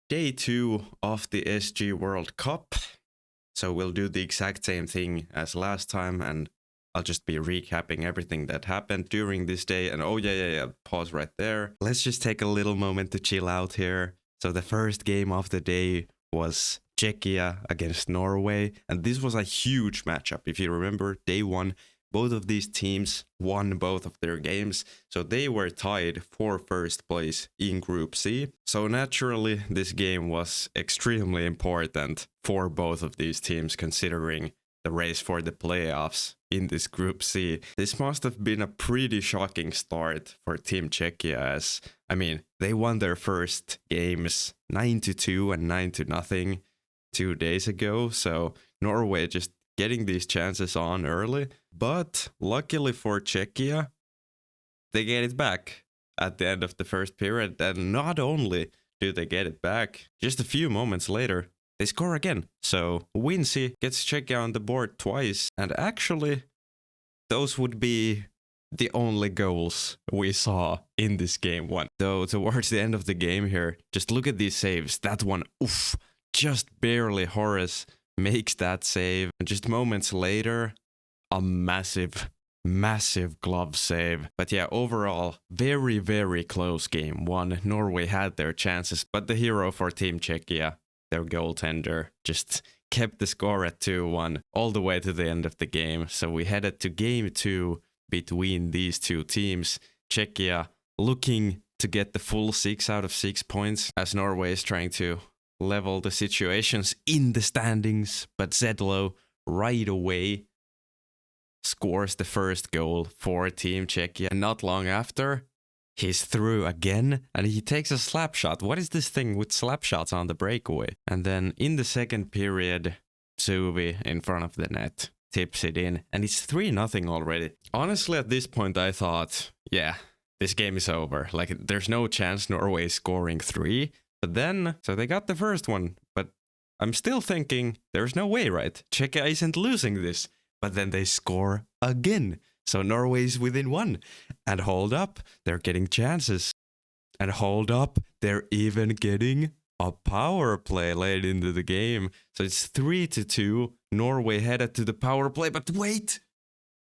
day 2 of the SG World Cup. So we'll do the exact same thing as last time, and I'll just be recapping everything that happened during this day. And oh yeah, pause right there. Let's just take a little moment to chill out here. So the first game of the day was Czechia against Norway, and this was a huge matchup. If you remember, day 1, both of these teams won both of their games, so they were tied for first place in Group C. So naturally, this game was extremely important for both of these teams, considering the race for the playoffs in this Group C. This must have been a pretty shocking start for Team Czechia, as, I mean, they won their first games 9-2 and 9-0 2 days ago, so Norway just getting these chances on early, but luckily for Czechia, they get it back at the end of the first period, and not only do they get it back, just a few moments later, they score again. So Wincy gets Czechia on the board twice, and actually, those would be the only goals we saw in this game 1. Though towards the end of the game here, just look at these saves. That one, oof, just barely Horace makes that save, and just moments later, a massive glove save. But yeah, overall, very close game 1. Norway had their chances, but the hero for Team Czechia, their goaltender, just kept the score at 2-1 all the way to the end of the game. So we headed to game 2 between these two teams. Czechia looking to get the full 6 out of 6 points, as Norway is trying to level the situations in the standings, but Zedlow right away scores the first goal for Team Czechia. And not long after, he's through again, and he takes a slap shot. What is this thing with slap shots on the breakaway? And then in the second period, Suvi in front of the net tips it in, and it's 3-0 already. Honestly, at this point, I thought, yeah, this game is over. Like, there's no chance Norway is scoring 3. But then, so they got the first one, but I'm still thinking, there's no way, right? Czechia isn't losing this. But then they score again. So Norway's within 1. And hold up, they're getting chances. And hold up, they're even getting a power play late into the game. So it's 3-2. Norway headed to the power play, but wait!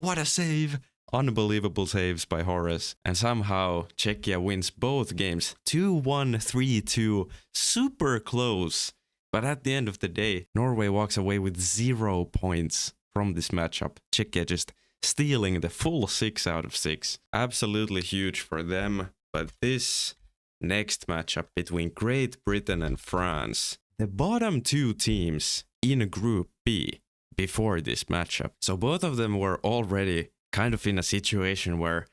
What a save! Unbelievable saves by Horace. And somehow Czechia wins both games 2-1, 3-2. Super close. But at the end of the day, Norway walks away with 0 points from this matchup. Czechia just stealing the full 6 out of 6. Absolutely huge for them. But this next matchup between Great Britain and France, the bottom 2 teams in Group B before this matchup. So both of them were already kind of in a situation where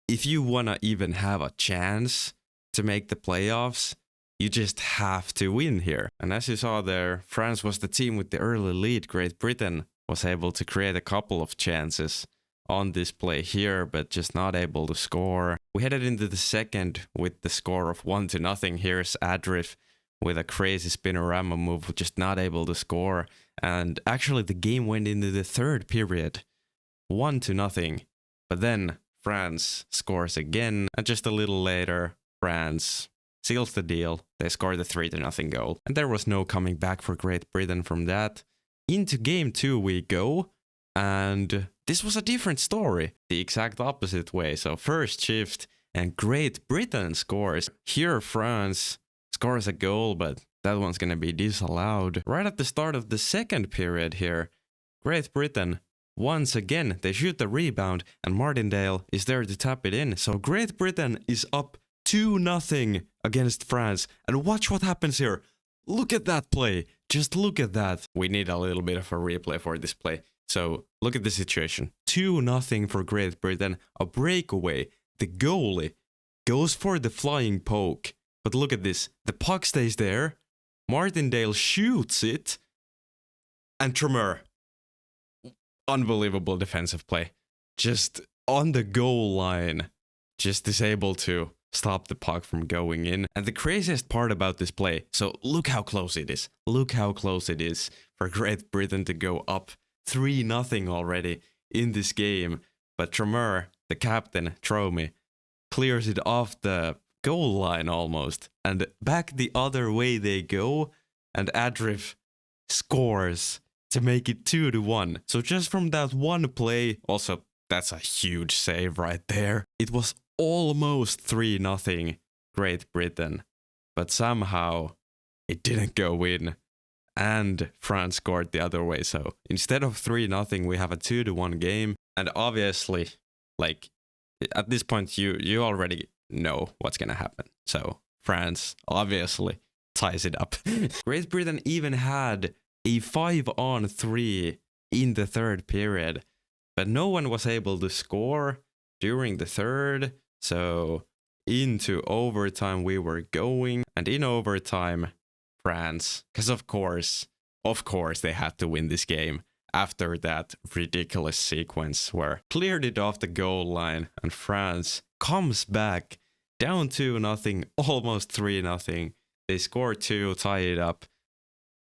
if you want to even have a chance to make the playoffs, you just have to win here. And as you saw there, France was the team with the early lead. Great Britain was able to create a couple of chances on this play here, but just not able to score. We headed into the second with the score of 1-0. Here's Adrift with a crazy spinorama move, just not able to score. And actually the game went into the third period 1-0, but then France scores again, and just a little later, France seals the deal. They score the 3-0 goal, and there was no coming back for Great Britain from that. Into game 2 we go, and this was a different story, the exact opposite way. So first shift, and Great Britain scores. Here France scores a goal, but that one's gonna be disallowed. Right at the start of the second period here, Great Britain, once again, they shoot the rebound, and Martindale is there to tap it in. So Great Britain is up 2-0 against France. And watch what happens here. Look at that play. Just look at that. We need a little bit of a replay for this play. So look at the situation. 2-0 for Great Britain. A breakaway. The goalie goes for the flying poke. But look at this. The puck stays there. Martindale shoots it. And Tremor. Unbelievable defensive play. Just on the goal line. Just is able to stop the puck from going in. And the craziest part about this play, so look how close it is. Look how close it is for Great Britain to go up 3-0 already in this game. But Tremor, the captain, Tromey, clears it off the goal line almost. And back the other way they go, and Adrift scores to make it 2-1. So just from that one play, also that's a huge save right there. It was almost 3-0 Great Britain, but somehow it didn't go in, and France scored the other way. So instead of 3-0, we have a 2-1 game, and obviously, like at this point, you already know what's gonna happen. So France obviously ties it up. Great Britain even had a 5-on-3 in the third period, but no one was able to score during the third. So into overtime we were going, and in overtime, France, because of course they had to win this game after that ridiculous sequence where cleared it off the goal line, and France comes back down 2-0, almost 3-0. They score 2, tie it up,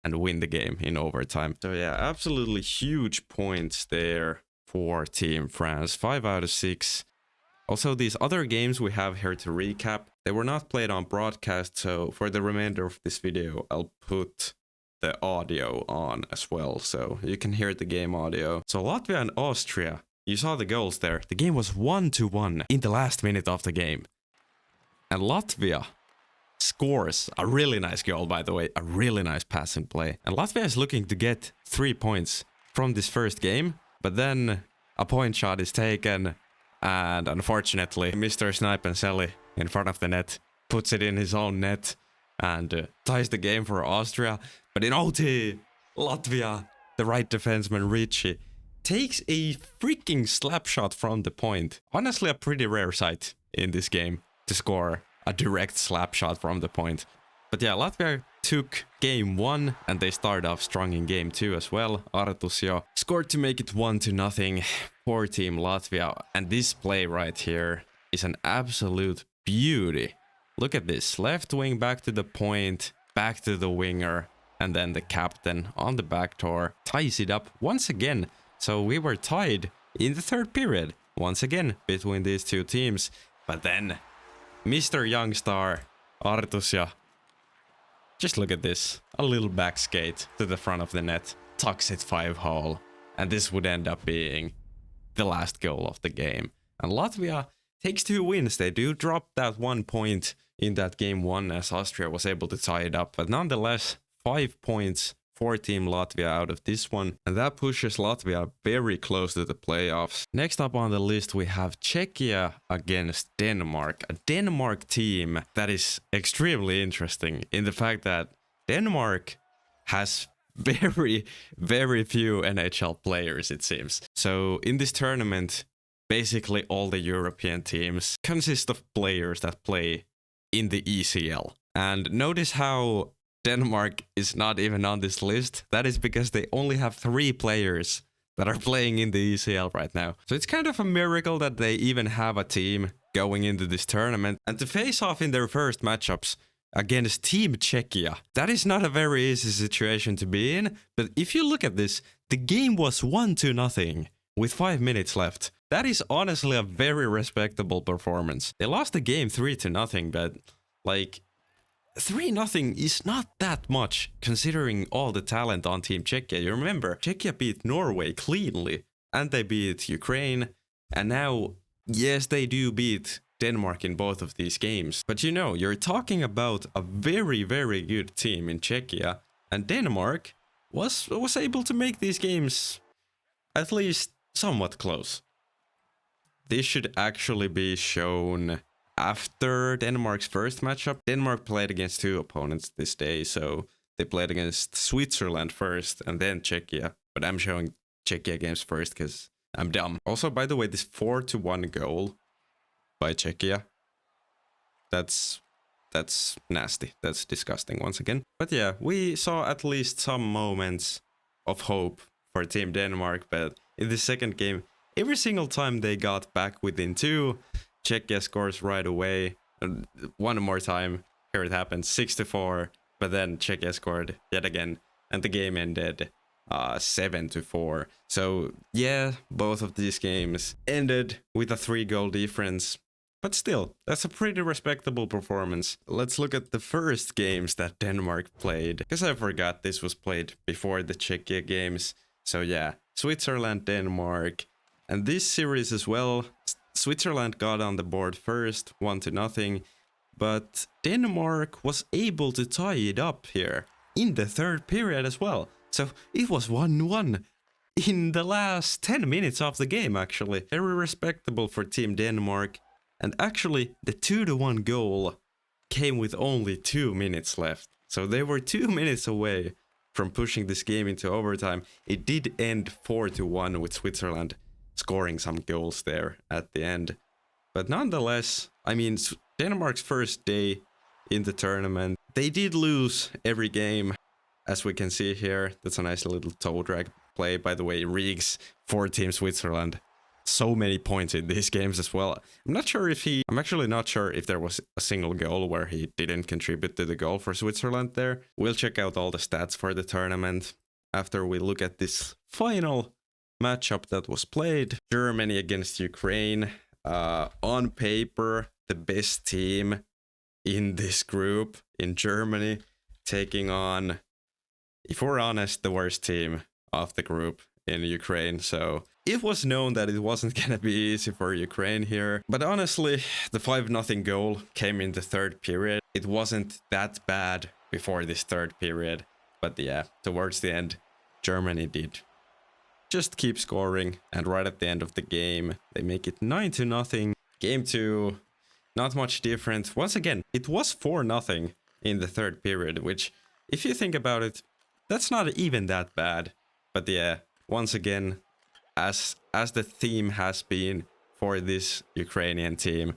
and win the game in overtime. So yeah, absolutely huge points there for Team France. 5 out of 6. Also, these other games we have here to recap, they were not played on broadcast, so for the remainder of this video, I'll put the audio on as well, so you can hear the game audio. So Latvia and Austria, you saw the goals there. The game was 1-1 in the last minute of the game. And Latvia scores a really nice goal, by the way, a really nice passing play. And Latvia is looking to get 3 points from this first game, but then a point shot is taken, and unfortunately, Mr. Snipe and Sally in front of the net puts it in his own net and ties the game for Austria. But in OT, Latvia, the right defenseman Ricci, takes a freaking slap shot from the point. Honestly, a pretty rare sight in this game to score a direct slap shot from the point. But yeah, Latvia took game 1 and they started off strong in game 2 as well. Artusio scored to make it 1-0 for Team Latvia. And this play right here is an absolute beauty. Look at this. Left wing back to the point, back to the winger, and then the captain on the back door ties it up once again. So we were tied in the third period once again between these two teams. But then Mr. Youngstar Artusio, just look at this. A little back skate to the front of the net, tucks it 5-hole, and this would end up being the last goal of the game. And Latvia takes 2 wins. They do drop that 1 point in that game 1 as Austria was able to tie it up, but nonetheless 5 points for Team Latvia out of this one, and that pushes Latvia very close to the playoffs. Next up on the list we have Czechia against Denmark, a Denmark team that is extremely interesting in the fact that Denmark has very few NHL players, it seems. So in this tournament, basically all the European teams consist of players that play in the ECL. And notice how Denmark is not even on this list. That is because they only have 3 players that are playing in the ECL right now. So it's kind of a miracle that they even have a team going into this tournament. And to face off in their first matchups against Team Czechia, that is not a very easy situation to be in. But if you look at this, the game was 1-0 with 5 minutes left. That is honestly a very respectable performance. They lost the game 3-0, but like 3-0 is not that much considering all the talent on Team Czechia. You remember, Czechia beat Norway cleanly, and they beat Ukraine, and now, yes, they do beat Denmark in both of these games. But you know, you're talking about a very good team in Czechia, and Denmark was able to make these games at least somewhat close. This should actually be shown after Denmark's first matchup. Denmark played against 2 opponents this day, so they played against Switzerland first and then Czechia. But I'm showing Czechia games first because I'm dumb. Also, by the way, this 4-1 goal by Czechia, that's nasty. That's disgusting once again. But yeah, we saw at least some moments of hope for Team Denmark, but in the second game, every single time they got back within 2, Czechia scores right away. One more time, here it happens, 6-4, but then Czechia scored yet again, and the game ended 7-4. So yeah, both of these games ended with a 3-goal difference, But still, that's a pretty respectable performance. Let's look at the first games that Denmark played, because I forgot this was played before the Czechia games. So yeah, Switzerland, Denmark, and this series as well. Switzerland got on the board first, 1-0, but Denmark was able to tie it up here in the third period as well. So it was 1-1 in the last 10 minutes of the game, actually. Very respectable for Team Denmark. And actually, the 2-1 goal came with only 2 minutes left. So they were 2 minutes away from pushing this game into overtime. It did end 4-1 with Switzerland scoring some goals there at the end. But nonetheless, I mean, Denmark's first day in the tournament, they did lose every game, as we can see here. That's a nice little toe drag play, by the way. Riggs for Team Switzerland. So many points in these games as well. I'm actually not sure if there was a single goal where he didn't contribute to the goal for Switzerland there. We'll check out all the stats for the tournament after we look at this final matchup that was played. Germany against Ukraine. On paper, the best team in this group in Germany, taking on, if we're honest, the worst team of the group in Ukraine. So it was known that it wasn't gonna be easy for Ukraine here. But honestly, the 5-0 goal came in the third period. It wasn't that bad before this third period. But yeah, towards the end, Germany did just keep scoring. And right at the end of the game, they make it 9-0. Game 2, not much different. Once again, it was 4-0 in the third period, which, if you think about it, that's not even that bad. But yeah, once again, as the theme has been for this Ukrainian team,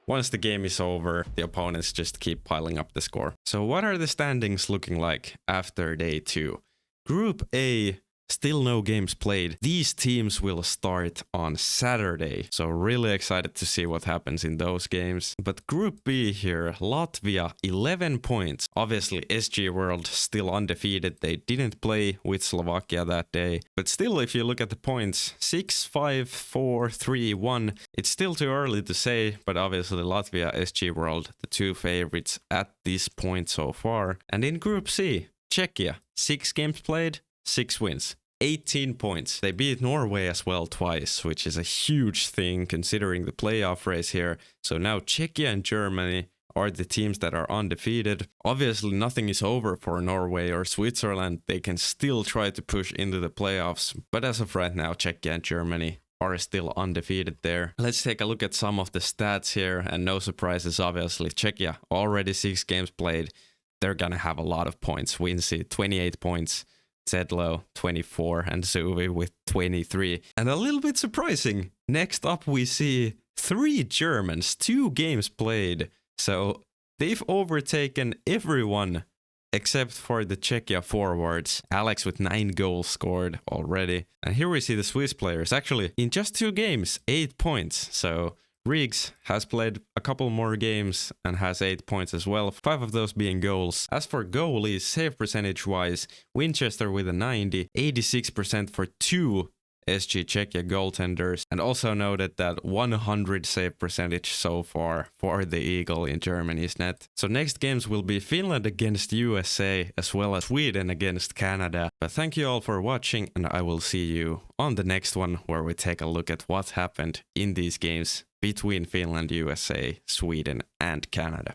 once the game is over, the opponents just keep piling up the score. So what are the standings looking like after day 2? Group A, still no games played. These teams will start on Saturday, so really excited to see what happens in those games. But Group B here, Latvia, 11 points. Obviously, SG World still undefeated. They didn't play with Slovakia that day. But still, if you look at the points, 6, 5, 4, 3, 1. It's still too early to say, but obviously Latvia, SG World, the two favorites at this point so far. And in Group C, Czechia, 6 games played, 6 wins. 18 points. They beat Norway as well twice, which is a huge thing considering the playoff race here. So now Czechia and Germany are the teams that are undefeated. Obviously, nothing is over for Norway or Switzerland. They can still try to push into the playoffs. But as of right now, Czechia and Germany are still undefeated there. Let's take a look at some of the stats here. And no surprises, obviously. Czechia, already 6 games played. They're gonna have a lot of points. Wincy, 28 points. Zedlo, 24, and Suvi with 23. And a little bit surprising, next up we see 3 Germans, 2 games played. So they've overtaken everyone except for the Czechia forwards. Alex with 9 goals scored already. And here we see the Swiss players. Actually, in just 2 games, 8 points. So Riggs has played a couple more games and has 8 points as well, 5 of those being goals. As for goalies, save percentage wise, Winchester with a 90, 86% for 2 SG Czechia goaltenders, and also noted that 100 save percentage so far for the Eagle in Germany's net. So next games will be Finland against USA as well as Sweden against Canada. But thank you all for watching, and I will see you on the next one where we take a look at what happened in these games between Finland, USA, Sweden and Canada.